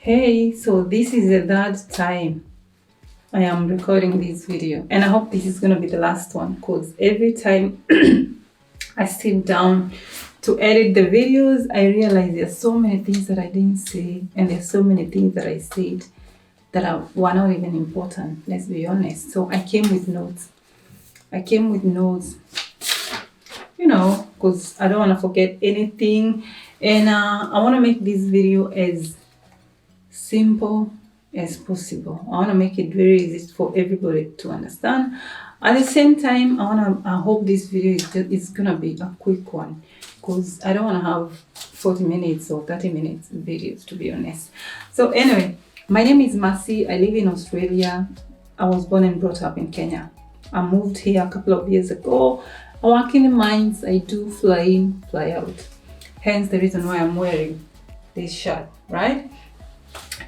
Hey, so this is the third time I am recording this video, and I hope this is gonna be the last one because every time I sit down to edit the videos, I realize there's so many things that I didn't say, and there's so many things that I said that were not even important, let's be honest. So I came with notes. Because I don't want to forget anything, and I want to make this video as simple as possible. I want to make it very easy for everybody to understand. At the same time, I hope this video is gonna be a quick one because I don't want to have 40 minutes or 30 minutes videos, to be honest. So anyway, my name is Mercy. I live in Australia. I was born and brought up in Kenya. I moved here a couple of years ago. I work in the mines. I do fly in, fly out. Hence the reason why I'm wearing this shirt, right?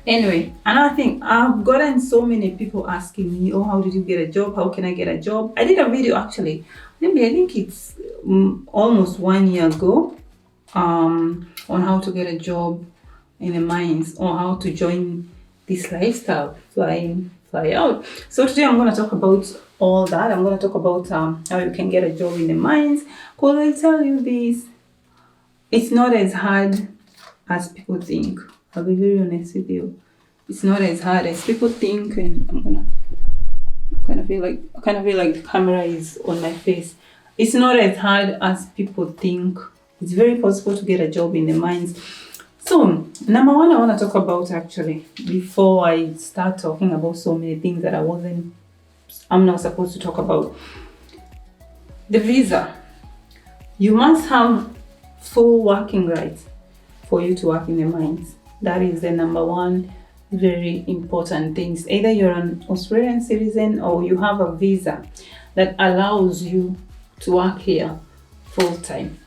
Anyway, another thing, I've gotten so many people asking me, oh, how did you get a job? How can I get a job? I did a video actually, I think it's almost 1 year ago, on how to get a job in the mines or how to join this lifestyle, fly in, fly out. So today I'm going to talk about all that. I'm going to talk about how you can get a job in the mines, because I'll tell you this, it's not as hard as people think. I'll be very honest with you. It's not as hard as people think, and I'm gonna kind of feel like the camera is on my face. It's not as hard as people think. It's very possible to get a job in the mines. So, number one, I want to talk about actually before I start talking about so many things that I'm not supposed to talk about. The visa. You must have full working rights for you to work in the mines. That is the number one very important thing. Either you're an Australian citizen or you have a visa that allows you to work here full time.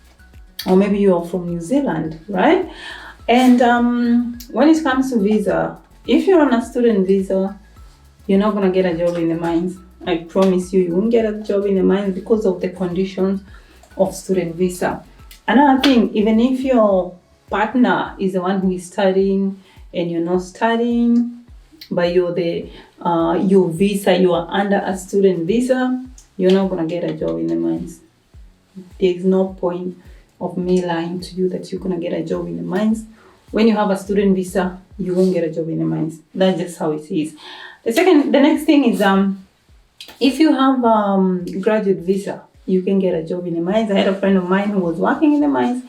Or maybe you're from New Zealand, right? And when it comes to visa, if you're on a student visa, you're not going to get a job in the mines. I promise you won't get a job in the mines because of the conditions of student visa. Another thing, even if your partner is the one who is studying and you're not studying, but you're your visa, you are under a student visa, you're not gonna get a job in the mines. There's no point of me lying to you that you're gonna get a job in the mines. When you have a student visa, you won't get a job in the mines. That's just how it is. The next thing is if you have graduate visa, you can get a job in the mines. I had a friend of mine who was working in the mines,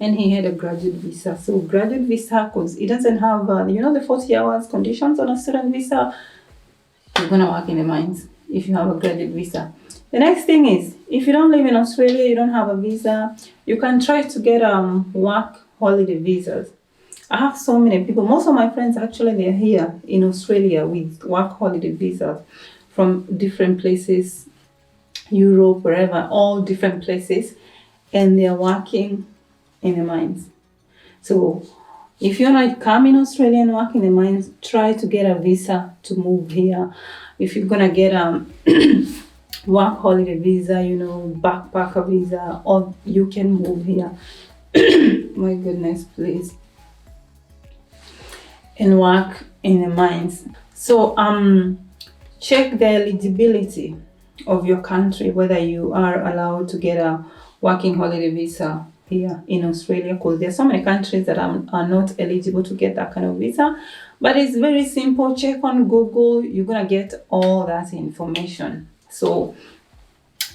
and he had a graduate visa. So graduate visa, because it doesn't have, the 40 hours conditions on a student visa, you're going to work in the mines if you have a graduate visa. The next thing is, if you don't live in Australia, you don't have a visa, you can try to get work holiday visas. I have so many people, most of my friends actually, they're here in Australia with work holiday visas from different places, Europe, wherever, all different places, and they're working in the mines. So if you're not come in Australia and work in the mines, try to get a visa to move here. If you're gonna get a work holiday visa, backpacker visa, or you can move here. My goodness, please. And work in the mines. So check the eligibility of your country, whether you are allowed to get a working holiday visa here in Australia, because there are so many countries that are not eligible to get that kind of visa. But it's very simple. Check on Google. You're going to get all that information. So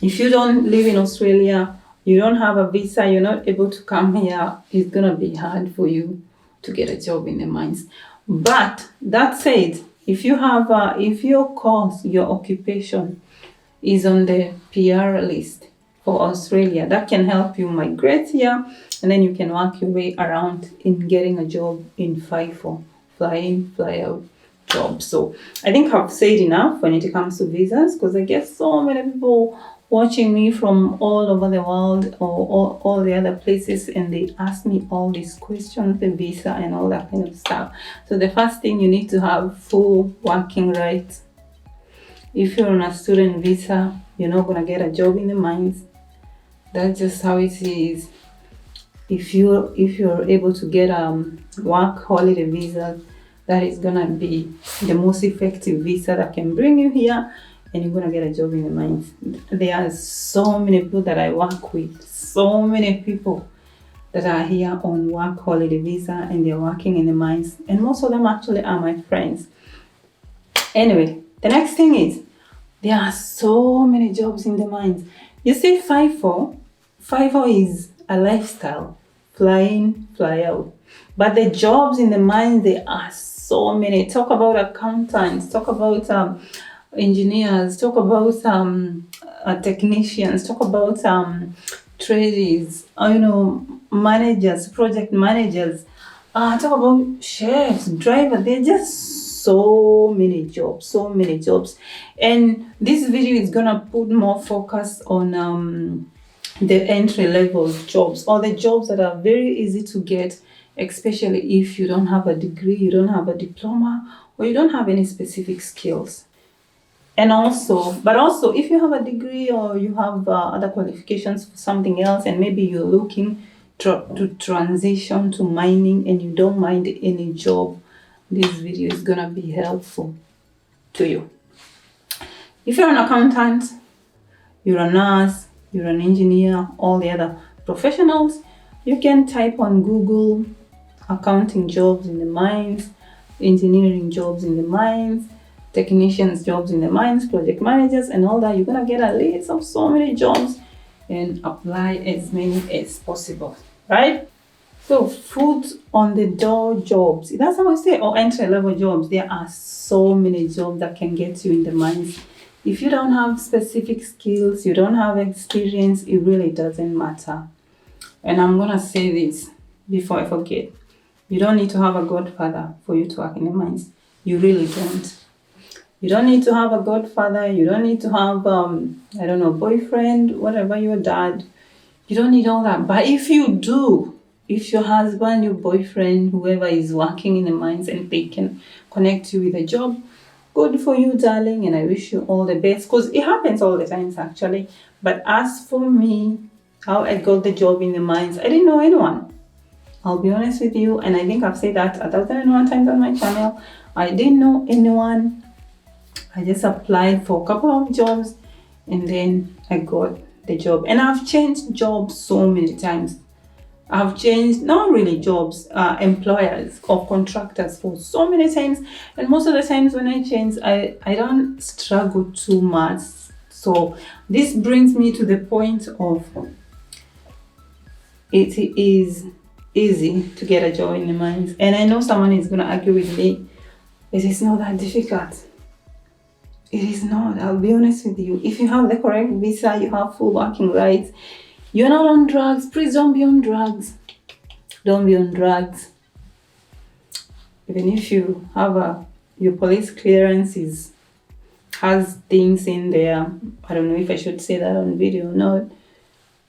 if you don't live in Australia, you don't have a visa, you're not able to come here, it's going to be hard for you to get a job in the mines. But that said, if you have if your course, your occupation is on the PR list for Australia, that can help you migrate here, and then you can work your way around in getting a job in FIFO, fly in, fly out job. So I think I've said enough when it comes to visas, because I get so many people watching me from all over the world or all the other places, and they ask me all these questions, the visa and all that kind of stuff. So the first thing, you need to have full working rights. If you're on a student visa, you're not going to get a job in the mines. That's just how it is. If you're able to get work holiday visa, that is gonna be the most effective visa that can bring you here, and you're gonna get a job in the mines. There are so many people that I work with, so many people that are here on work holiday visa, and they're working in the mines, and most of them actually are my friends. Anyway, the next thing is there are so many jobs in the mines. You see, FIFO is a lifestyle, fly in, fly out. But the jobs in the mines, there are so many. Talk about accountants, talk about engineers, talk about technicians, talk about traders, managers, project managers, talk about chefs, drivers. There are just so many jobs. And this video is gonna put more focus on the entry-level jobs, or the jobs that are very easy to get, especially if you don't have a degree, you don't have a diploma, or you don't have any specific skills. And also if you have a degree or you have other qualifications for something else, and maybe you're looking to transition to mining and you don't mind any job, this video is gonna be helpful to you. If you're an accountant, you're a nurse, you're an engineer, all the other professionals, you can type on Google accounting jobs in the mines, engineering jobs in the mines, technicians jobs in the mines, project managers, and all that. You're gonna get a list of so many jobs and apply as many as possible, right? So foot on the door jobs, that's how I say, or entry-level jobs. There are so many jobs that can get you in the mines. If you don't have specific skills, you don't have experience, it really doesn't matter. And I'm gonna say this before I forget. You don't need to have a godfather for you to work in the mines. You really don't. You don't need to have a godfather. You don't need to have, boyfriend, whatever, your dad. You don't need all that. But if you do, if your husband, your boyfriend, whoever is working in the mines, and they can connect you with a job, good for you, darling, and I wish you all the best, because it happens all the times, actually. But as for me, how I got the job in the mines, I didn't know anyone. I'll be honest with you, and I think I've said that 1,001 times on my channel. I didn't know anyone. I just applied for a couple of jobs, and then I got the job. And I've changed jobs so many times. I've changed, not really jobs, employers or contractors for so many times. And most of the times when I change, I don't struggle too much. So this brings me to the point of it is easy to get a job in the mines. And I know someone is going to argue with me. It is not that difficult. It is not. I'll be honest with you. If you have the correct visa, you have full working rights, you're not on drugs, please don't be on drugs. Don't be on drugs. Even if you have your police clearance has things in there, I don't know if I should say that on video or not,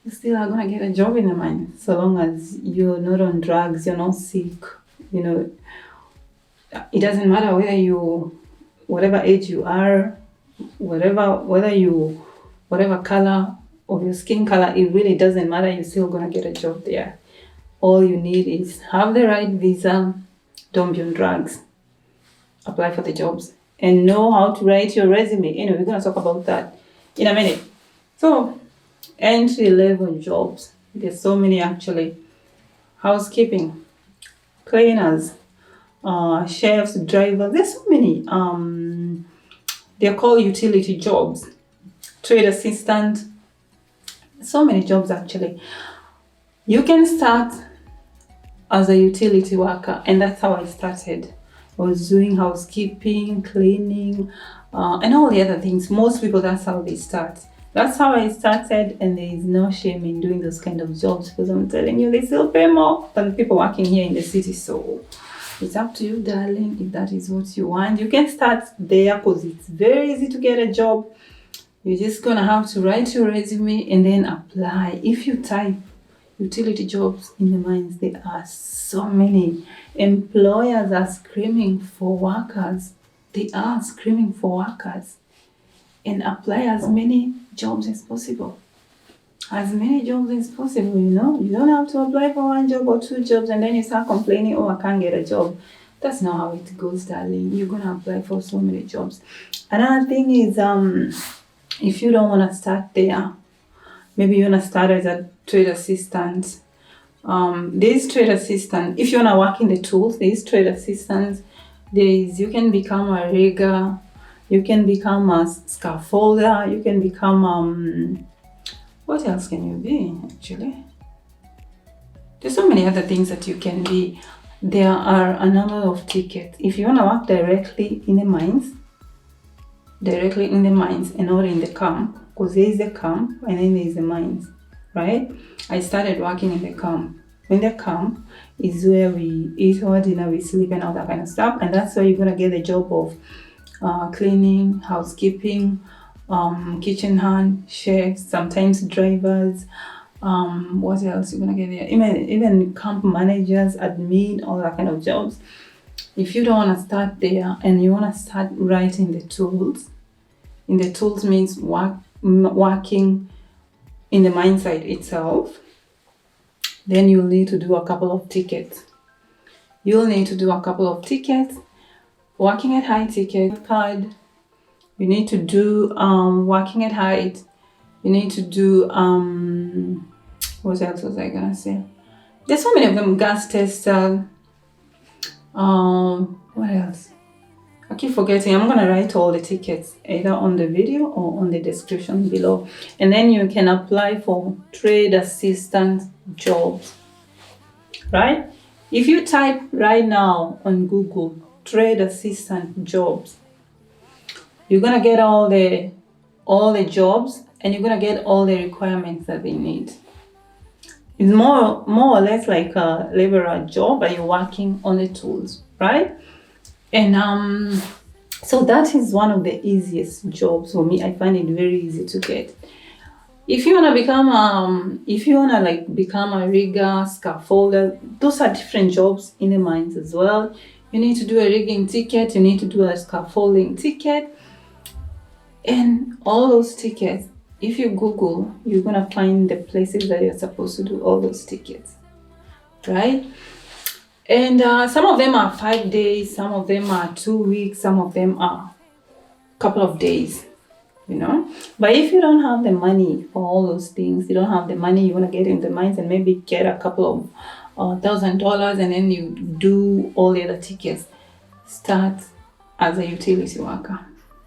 you still are gonna get a job in the mine, so long as you're not on drugs, you're not sick. It doesn't matter whatever age you are, whatever color of your skin color, it really doesn't matter. You're still gonna get a job there. All you need is have the right visa, don't be on drugs, apply for the jobs, and know how to write your resume. Anyway, we're gonna talk about that in a minute. So, entry-level jobs, there's so many actually. Housekeeping, cleaners, chefs, drivers, there's so many. They're called utility jobs, trade assistant, so many jobs actually. You can start as a utility worker, and that's how I started. I was doing housekeeping, cleaning, and all the other things. Most people, that's how they start. That's how I started, and there is no shame in doing those kind of jobs, because I'm telling you, they still pay more than people working here in the city. So it's up to you, darling. If that is what you want, you can start there, because it's very easy to get a job. You're just gonna have to write your resume and then apply. If you type utility jobs in the mines, there are so many. Employers are screaming for workers. They are screaming for workers. And apply as many jobs as possible. As many jobs as possible, You don't have to apply for one job or two jobs and then you start complaining, oh, I can't get a job. That's not how it goes, darling. You're gonna apply for so many jobs. Another thing is, if you don't wanna start there, maybe you wanna start as a trade assistant. There's trade assistant. If you wanna work in the tools, there's trade assistants. You can become a rigger, you can become a scaffolder, you can become what else can you be actually? There's so many other things that you can be. There are a number of tickets. If you wanna work directly in the mines and not in the camp, because there is the camp and then there is the mines, right? I started working in the camp. In the camp is where we eat our dinner, we sleep and all that kind of stuff, and that's where you're gonna get the job of cleaning, housekeeping, kitchen hand, chefs, sometimes drivers. What else you're gonna get there? Even camp managers, admin, all that kind of jobs. If you don't wanna start there and you wanna start right in the tools means working in the mine site itself, then you'll need to do a couple of tickets. Working at high ticket card. You need to do working at height. You need to do what else was I gonna say? There's so many of them. Gas tester. What else? I keep forgetting. I'm gonna write all the tickets either on the video or on the description below, and then you can apply for trade assistant jobs. Right? If you type right now on Google trade assistant jobs, you're gonna get all the jobs, and you're gonna get all the requirements that they need. It's more or less like a laborer job, but you're working on the tools, right? And so that is one of the easiest jobs for me. I find it very easy to get. If you wanna become become a rigger, scaffolder, those are different jobs in the mines as well. You need to do a rigging ticket, you need to do a scaffolding ticket, and all those tickets. If you Google, you're gonna find the places that you're supposed to do all those tickets, right? And some of them are 5 days, some of them are 2 weeks, some of them are a couple of days, you know. But if you don't have the money for all those things, you don't have the money, you wanna get in the mines and maybe get a couple of $1,000, and then you do all the other tickets, start as a utility worker.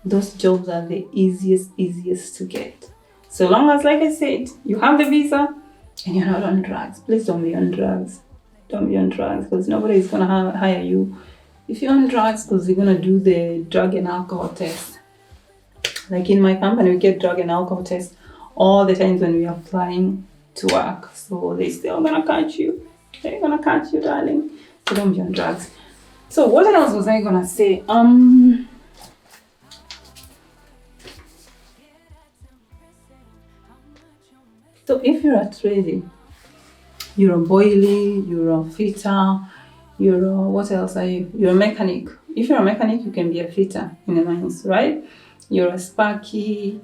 Those jobs are the easiest to get. So long as, like I said, you have the visa and you're not on drugs. Please don't be on drugs. Don't be on drugs, because nobody is going to hire you if you're on drugs, because you're going to do the drug and alcohol test. Like in my company, we get drug and alcohol tests all the times when we are applying to work. So they're still going to catch you. They're going to catch you, darling. So don't be on drugs. So what else was I going to say? So if you're a trader, you're a boilie, you're a fitter, what else are you? You're a mechanic. If you're a mechanic, you can be a fitter in the mines, right? You're a sparky.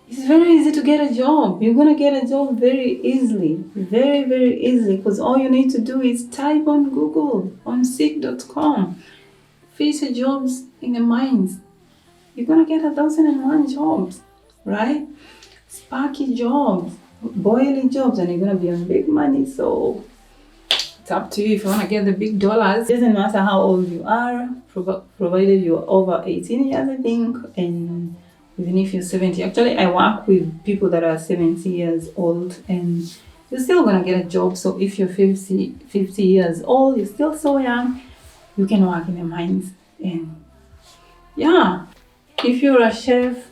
It's very easy to get a job. You're gonna get a job very easily, very easily, because all you need to do is type on Google, on seek.com, FIFO jobs in the mines. You're gonna get 1,001 jobs, right? Sparky jobs, boiling jobs, and you're gonna be on big money. So it's up to you if you wanna get the big dollars. It doesn't matter how old you are, provided you're over 18 years, I think, and even if you're 70. Actually, I work with people that are 70 years old, and you're still gonna get a job. So if you're 50 years old, you're still so young, you can work in the mines. And yeah, if you're a chef,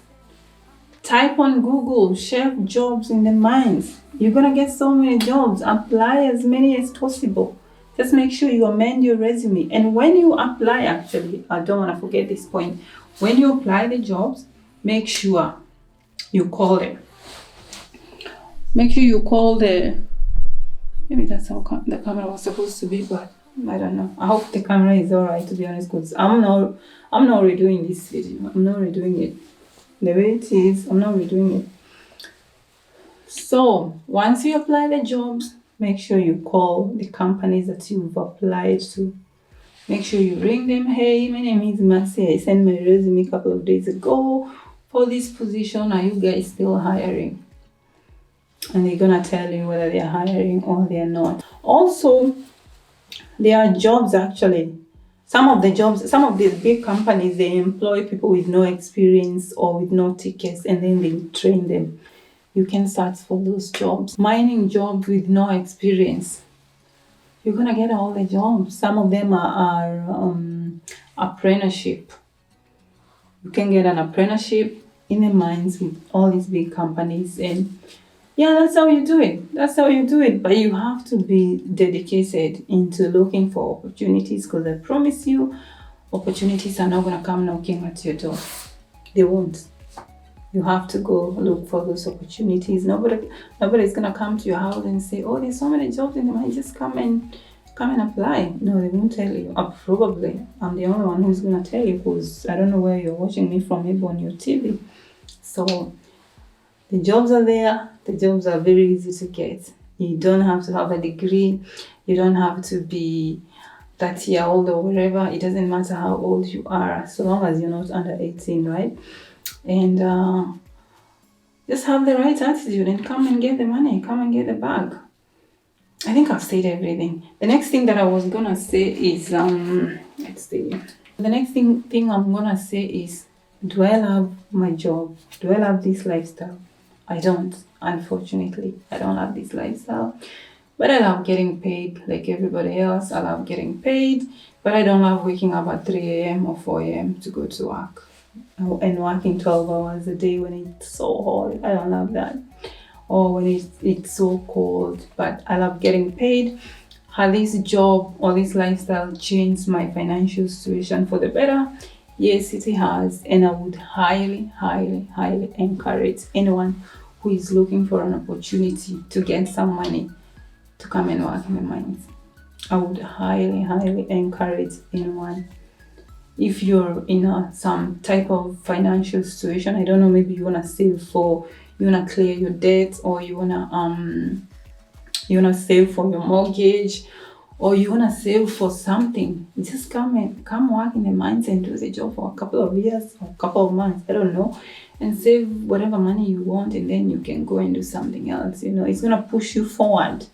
type on Google chef jobs in the mines. You're gonna get so many jobs. Apply as many as possible. Just make sure you amend your resume. And when you apply, actually, I don't want to forget this point. When you apply the jobs, make sure you call them. Make sure you call maybe that's how the camera was supposed to be, but I don't know. I hope the camera is alright, to be honest, because I'm not redoing this video. I'm not redoing it the way it is. I'm not redoing it. So once you apply the jobs, Make sure you call the companies that you've applied to. Make sure you ring them. Hey, my name is Mercy. I sent my resume a couple of days ago for this position. Are you guys still hiring? And they're gonna tell you whether they're hiring or they're not. Also, there are jobs actually. Some of the big companies, they employ people with no experience or with no tickets, and then they train them. You can search for those jobs. Mining jobs with no experience, you're gonna get all the jobs. Some of them are apprenticeship. You can get an apprenticeship in the mines with all these big companies, and yeah, that's how you do it. That's how you do it. But you have to be dedicated into looking for opportunities, because I promise you, opportunities are not gonna come knocking at your door. They won't. You have to go look for those opportunities. Nobody's gonna come to your house and say, "Oh, there's so many jobs in the mine. Just come and apply." No, they won't tell you. Probably I'm the only one who's gonna tell you, because I don't know where you're watching me from, maybe on your TV. So the jobs are there. The jobs are very easy to get. You don't have to have a degree. You don't have to be 30 years old or whatever. It doesn't matter how old you are, so long as you're not under 18, right? And just have the right attitude and come and get the money. Come and get the bag. I think I've said everything. The next thing that I was gonna say is let's see. The next thing I'm gonna say is, do I love my job? Do I love this lifestyle? I don't, unfortunately. I don't love this lifestyle. But I love getting paid like everybody else. I love getting paid, but I don't love waking up at 3 a.m. or 4 a.m. to go to work and working 12 hours a day when it's so hot. I don't love that. Or when it's so cold. But I love getting paid. Has this job or this lifestyle changed my financial situation for the better? Yes, it has. And I would highly, highly, highly encourage anyone who is looking for an opportunity to get some money to come and work in the mines. I would highly, highly encourage anyone. If you're in some type of financial situation, I don't know, maybe you wanna clear your debt, or you wanna save for your mortgage, or you wanna save for something, just come work in the mines and do the job for a couple of years or a couple of months, I don't know, and save whatever money you want, and then you can go and do something else. It's gonna push you forward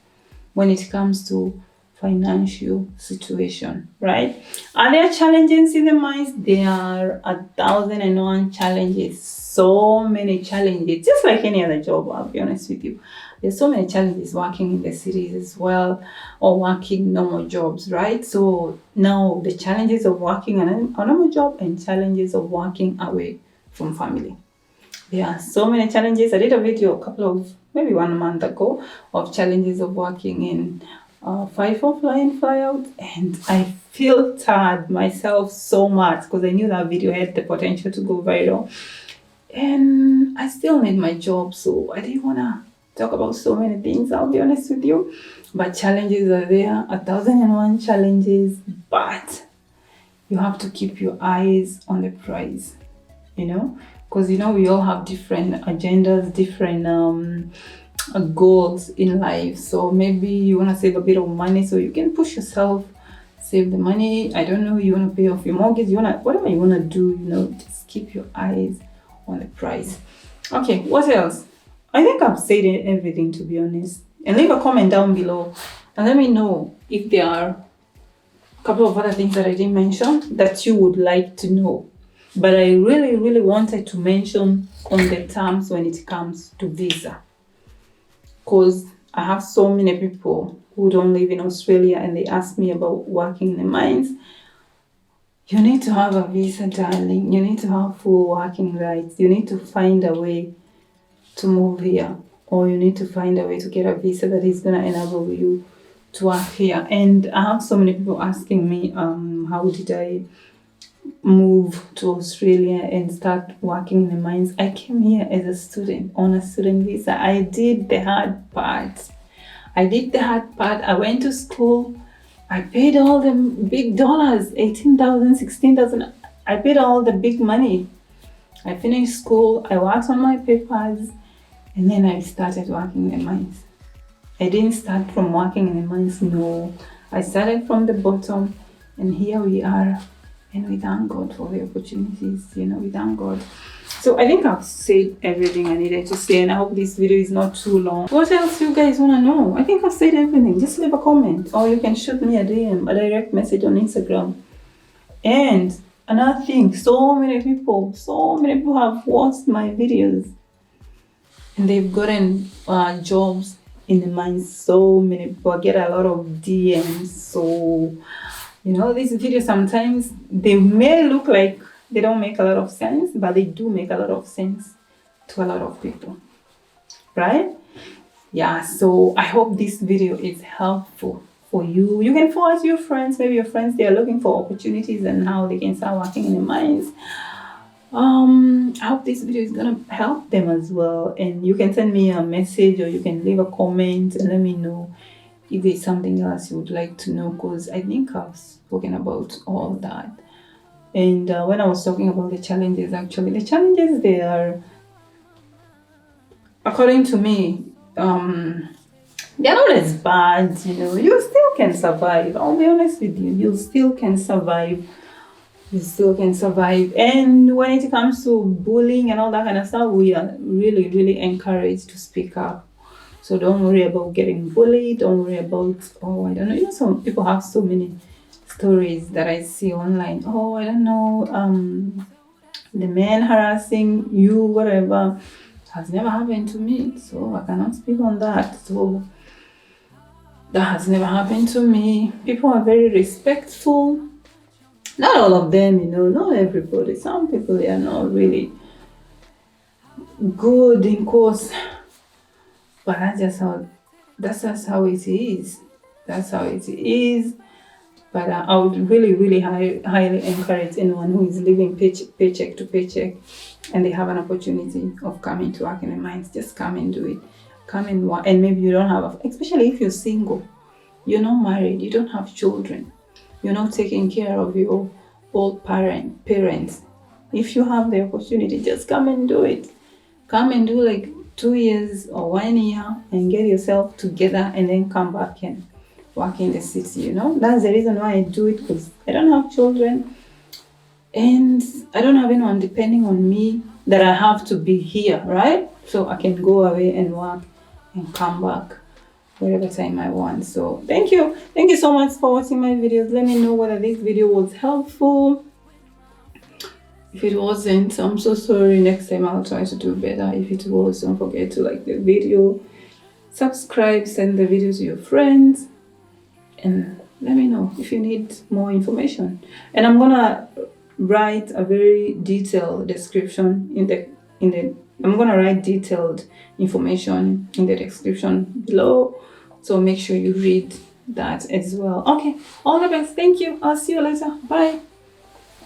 when it comes to financial situation, right? Are there challenges in the mines? There are 1,001 challenges. So many challenges, just like any other job, I'll be honest with you. There's so many challenges working in the cities as well, or working normal jobs, right? So now the challenges of working on a normal job and challenges of working away from family. There are so many challenges. I did a video maybe 1 month ago, of challenges of working in FIFO fly in, fly out, and I feel tired myself so much, because I knew that video had the potential to go viral, and I still need my job, so I didn't want to talk about so many things, I'll be honest with you. But challenges are there, 1,001 challenges, but you have to keep your eyes on the prize, because we all have different agendas, different goals in life. So maybe you want to save a bit of money, so you can push yourself, save the money. I don't know, you want to pay off your mortgage, whatever you want to do, just keep your eyes on the prize. Okay, what else? I think I've said everything, to be honest. And leave a comment down below and let me know if there are a couple of other things that I didn't mention that you would like to know. But I really, really wanted to mention on the terms when it comes to visa, because I have so many people who don't live in Australia and they ask me about working in the mines. You need to have a visa, darling. You need to have full working rights. You need to find a way to move here, or you need to find a way to get a visa that is going to enable you to work here. And I have so many people asking me, how did I move to Australia and start working in the mines? I came here as a student on a student visa. I did the hard part. I went to school. I paid all the big dollars, 18,000, 16,000. I paid all the big money. I finished school. I worked on my papers, and then I started working in the mines. I didn't start from working in the mines, no. I started from the bottom, and here we are. And we thank God for the opportunities, we thank God. So I think I've said everything I needed to say, and I hope this video is not too long. What else you guys want to know? I think I've said everything. Just leave a comment, or you can shoot me a DM, a direct message on Instagram. And another thing, so many people have watched my videos, and they've gotten jobs in the mines. So many people get a lot of DMs. So these videos sometimes they may look like they don't make a lot of sense, but they do make a lot of sense to a lot of people, right? Yeah, so I hope this video is helpful for you. You can forward to your friends. Maybe your friends, they are looking for opportunities and how they can start working in the mines. I hope this video is gonna help them as well. And you can send me a message, or you can leave a comment and let me know if there's something else you would like to know, because I think I've spoken about all that. And when I was talking about the challenges, actually, the challenges, they are, according to me, they're not as bad. You still can survive. I'll be honest with you, you still can survive. And when it comes to bullying and all that kind of stuff, we are really, really encouraged to speak up. So don't worry about getting bullied. Don't worry about, I don't know. Some people have so many stories that I see online. I don't know, the man harassing you, whatever. Has never happened to me, so I cannot speak on that. So that has never happened to me. People are very respectful. Not all of them, not everybody. Some people, they are not really good in course. But that's just how it is. That's how it is. But I would really, really highly encourage anyone who is living paycheck to paycheck and they have an opportunity of coming to work in the mines. Just come and do it. Come and work. And maybe you don't have, especially if you're single, you're not married, you don't have children, you're not taking care of your old parents. If you have the opportunity, just come and do it. Come and do like 2 years or 1 year and get yourself together, and then come back and work in the city. That's the reason why I do it, because I don't have children and I don't have anyone depending on me that I have to be here, right? So I can go away and work and come back whatever time I want. So thank you so much for watching my videos. Let me know whether this video was helpful. If it wasn't, I'm so sorry. Next time I'll try to do better. If it was, don't forget to like the video, subscribe, send the video to your friends, and let me know if you need more information. And I'm gonna write a very detailed description I'm gonna write detailed information in the description below. So make sure you read that as well. Okay, all the best. Thank you. I'll see you later. Bye.